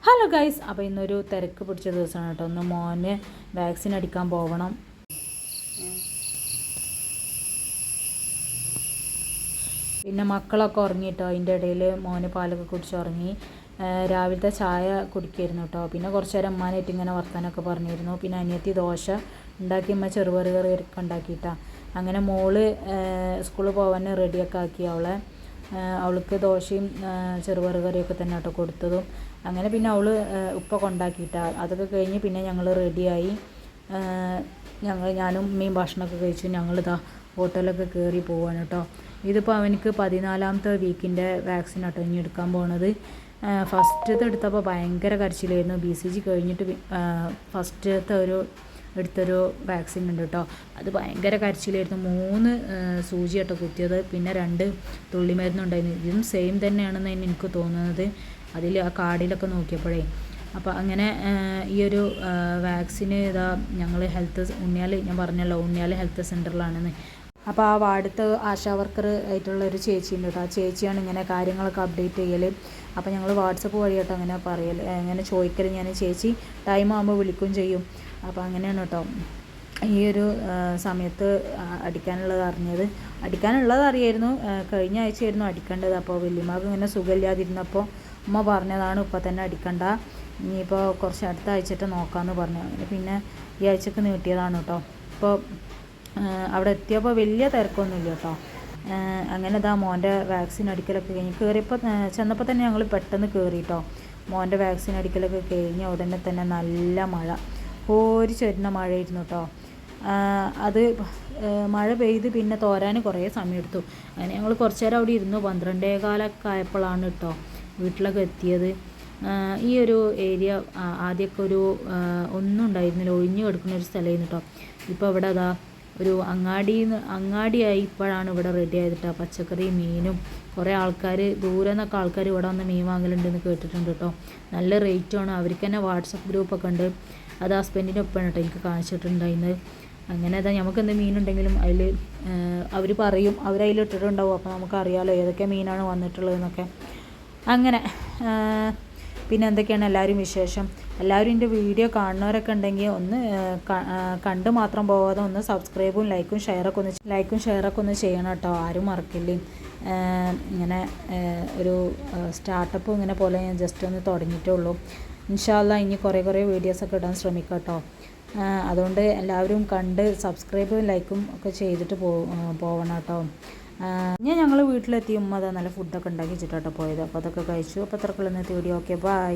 Hello guys, അപ്പോൾ ഇന്നൊരു തിരക്ക് പിടിച്ച ദിവസമാണ് കേട്ടോ. ഒന്ന് മോന് വാക്സിൻ അടിക്കാൻ പോകണം. പിന്നെ മക്കളൊക്കെ ഉറങ്ങിയിട്ടോ. അതിൻ്റെ ഇടയിൽ മോന് പാലൊക്കെ കുടിച്ചുറങ്ങി. രാവിലത്തെ ചായ കുടിക്കായിരുന്നു കേട്ടോ. പിന്നെ കുറച്ച് നേരം അമ്മാനായിട്ട് ഇങ്ങനെ വർത്താനൊക്കെ പറഞ്ഞിരുന്നു. പിന്നെ അനിയത്തി ദോശ ഉണ്ടാക്കി, അമ്മ ചെറുപയർ കറിയൊക്കെ ഉണ്ടാക്കിയിട്ടാണ്. അങ്ങനെ മോള് സ്കൂളിൽ പോകാൻ റെഡിയൊക്കെ ആക്കി. അവൾക്ക് ദോശയും ചെറുപയർ കറിയൊക്കെ തന്നെ കേട്ടോ കൊടുത്തതും. അങ്ങനെ പിന്നെ അവൾ ഉപ്പ കൊണ്ടാക്കിയിട്ടാണ്. അതൊക്കെ കഴിഞ്ഞ് പിന്നെ ഞങ്ങൾ റെഡിയായി. ഞാനും ഉമ്മയും ഭക്ഷണമൊക്കെ കഴിച്ചു. ഞങ്ങളിതാ ഹോട്ടലൊക്കെ കയറി പോവാണ് കേട്ടോ. ഇതിപ്പോൾ അവനക്ക് 14ാമത്തെ വീക്കിൻ്റെ വാക്സിൻ കേട്ടോ ഇനി എടുക്കാൻ പോകുന്നത്. ഫസ്റ്റത്തെ എടുത്തപ്പോൾ ഭയങ്കര കരച്ചിലായിരുന്നു. BCG കഴിഞ്ഞിട്ട് ഫസ്റ്റത്തെ എടുത്തൊരു വാക്സിൻ ഉണ്ട് കേട്ടോ. അത് ഭയങ്കര കരച്ചിലായിരുന്നു. 3 സൂചി കേട്ടോ കുത്തിയത്. പിന്നെ 2 തുള്ളിമരുന്നുണ്ടായിരുന്നു. ഇതും സെയിം തന്നെയാണെന്ന് എനിക്ക് തോന്നുന്നത് അതിൽ ആ കാർഡിലൊക്കെ നോക്കിയപ്പോഴേ. അപ്പോൾ അങ്ങനെ ഈ ഒരു വാക്സിന് ഇതാ ഞങ്ങൾ ഞാൻ പറഞ്ഞല്ലോ ഉണ്ണിയാൽ ഹെൽത്ത് സെൻ്ററിലാണെന്ന്. അപ്പോൾ ആ വാർഡത്തെ ആശാ വർക്കർ ആയിട്ടുള്ള ഒരു ചേച്ചിയുണ്ട് കേട്ടോ. ആ ചേച്ചിയാണ് ഇങ്ങനെ കാര്യങ്ങളൊക്കെ അപ്ഡേറ്റ് ചെയ്യൽ. അപ്പോൾ ഞങ്ങൾ വാട്സപ്പ് വഴി കേട്ടോ അങ്ങനെ പറയൽ, അങ്ങനെ ചോദിക്കൽ. ഞാൻ ചേച്ചി ടൈം ആകുമ്പോൾ വിളിക്കുകയും ചെയ്യും. അപ്പോൾ അങ്ങനെയാണ് കേട്ടോ ഈ ഒരു സമയത്ത് അടിക്കാനുള്ളത് അറിയായിരുന്നു. കഴിഞ്ഞ ആഴ്ചയായിരുന്നു അടിക്കേണ്ടത്. അപ്പോൾ വല്യമ്മക്ക് ഇങ്ങനെ സുഖമില്ലാതിരുന്നപ്പോൾ ഉമ്മ പറഞ്ഞതാണ് ഇപ്പം തന്നെ അടിക്കണ്ട, ഇനിയിപ്പോൾ കുറച്ച് അടുത്ത ആഴ്ചയിട്ട് നോക്കാമെന്ന് പറഞ്ഞു. അങ്ങനെ പിന്നെ ഈ ആഴ്ചക്ക് നീട്ടിയതാണ് കേട്ടോ. ഇപ്പോൾ അവിടെ എത്തിയപ്പോൾ വലിയ തിരക്കൊന്നുമില്ല കേട്ടോ. അങ്ങനെ ഇതാ മോൻ്റെ വാക്സിൻ അടിക്കലൊക്കെ കഴിഞ്ഞ് ചെന്നപ്പോൾ തന്നെ ഞങ്ങൾ പെട്ടെന്ന് കയറി കേട്ടോ. മോൻ്റെ വാക്സിൻ അടിക്കലൊക്കെ കഴിഞ്ഞ ഉടനെ തന്നെ നല്ല മഴ, ചൊരുന്ന മഴയായിരുന്നു കേട്ടോ. അത് മഴ പെയ്ത് പിന്നെ തോരാൻ കുറേ സമയമെടുത്തു. അങ്ങനെ ഞങ്ങൾ കുറച്ച് നേരം അവിടെ ഇരുന്നു. 12:15 ആയപ്പോഴാണ് കേട്ടോ വീട്ടിലൊക്കെ എത്തിയത്. ഈ ഒരു ഏരിയ ആദ്യമൊക്കെ ഒന്നും ഉണ്ടായിരുന്നില്ല, ഒഴിഞ്ഞു കിടക്കുന്ന ഒരു സ്ഥലമായിരുന്നു കേട്ടോ. ഇപ്പോൾ ഇവിടെ അതാ ഒരു അങ്ങാടിയായി ഇപ്പോഴാണ് ഇവിടെ റെഡി ആയത്. പച്ചക്കറി മീനും കുറേ ആൾക്കാർ ദൂരെ നിന്നൊക്കെ ആൾക്കാർ ഇവിടെ വന്ന് മീൻ വാങ്ങലുണ്ടെന്ന് കേട്ടിട്ടുണ്ട് കേട്ടോ. നല്ല റേറ്റുമാണ്. അവർക്ക് തന്നെ വാട്സപ്പ് ഗ്രൂപ്പൊക്കെ ഉണ്ട്. അത് ഹസ്ബൻഡിൻ്റെ ഒപ്പമാണ് കേട്ടോ എനിക്ക് കാണിച്ചിട്ടുണ്ടായിരുന്നത്. അങ്ങനെ അതാ നമുക്ക് എന്ത് മീനുണ്ടെങ്കിലും അതിൽ അവർ പറയും, അവരതിലിട്ടിട്ടുണ്ടാവും. അപ്പോൾ നമുക്കറിയാമല്ലോ ഏതൊക്കെ മീനാണ് വന്നിട്ടുള്ളതെന്നൊക്കെ. അങ്ങനെ പിന്നെ എന്തൊക്കെയാണ് എല്ലാവരും വിശേഷം? എല്ലാവരും എൻ്റെ വീഡിയോ കാണുന്നവരൊക്കെ ഉണ്ടെങ്കിൽ ഒന്ന് കണ്ട് മാത്രം പോകാതെ ഒന്ന് സബ്സ്ക്രൈബും ലൈക്കും ഷെയറൊക്കെ ഒന്ന് ചെയ്യണം കേട്ടോ. ആരും മറക്കില്ലേ. ഇങ്ങനെ ഒരു സ്റ്റാർട്ടപ്പ് ഇങ്ങനെ പോലെ ഞാൻ ജസ്റ്റ് ഒന്ന് തുടങ്ങിയിട്ടേ ഉള്ളൂ. ഇൻഷാ അല്ലാഹ് ഇനി കുറേ വീഡിയോസൊക്കെ ഇടാൻ ശ്രമിക്കാം കേട്ടോ. അതുകൊണ്ട് എല്ലാവരും കണ്ട് സബ്സ്ക്രൈബും ലൈക്കും ഒക്കെ ചെയ്തിട്ട് പോവണം കേട്ടോ. ഞങ്ങൾ വീട്ടിലെത്തി ഉമ്മ നല്ല ഫുഡൊക്കെ ഉണ്ടാക്കി വെച്ചിട്ടാട്ടോ പോയത്. അപ്പോൾ അതൊക്കെ കഴിച്ചു. അപ്പോൾ അത്രക്കുള്ള ഇന്നത്തെ വീഡിയോ. Okay, by.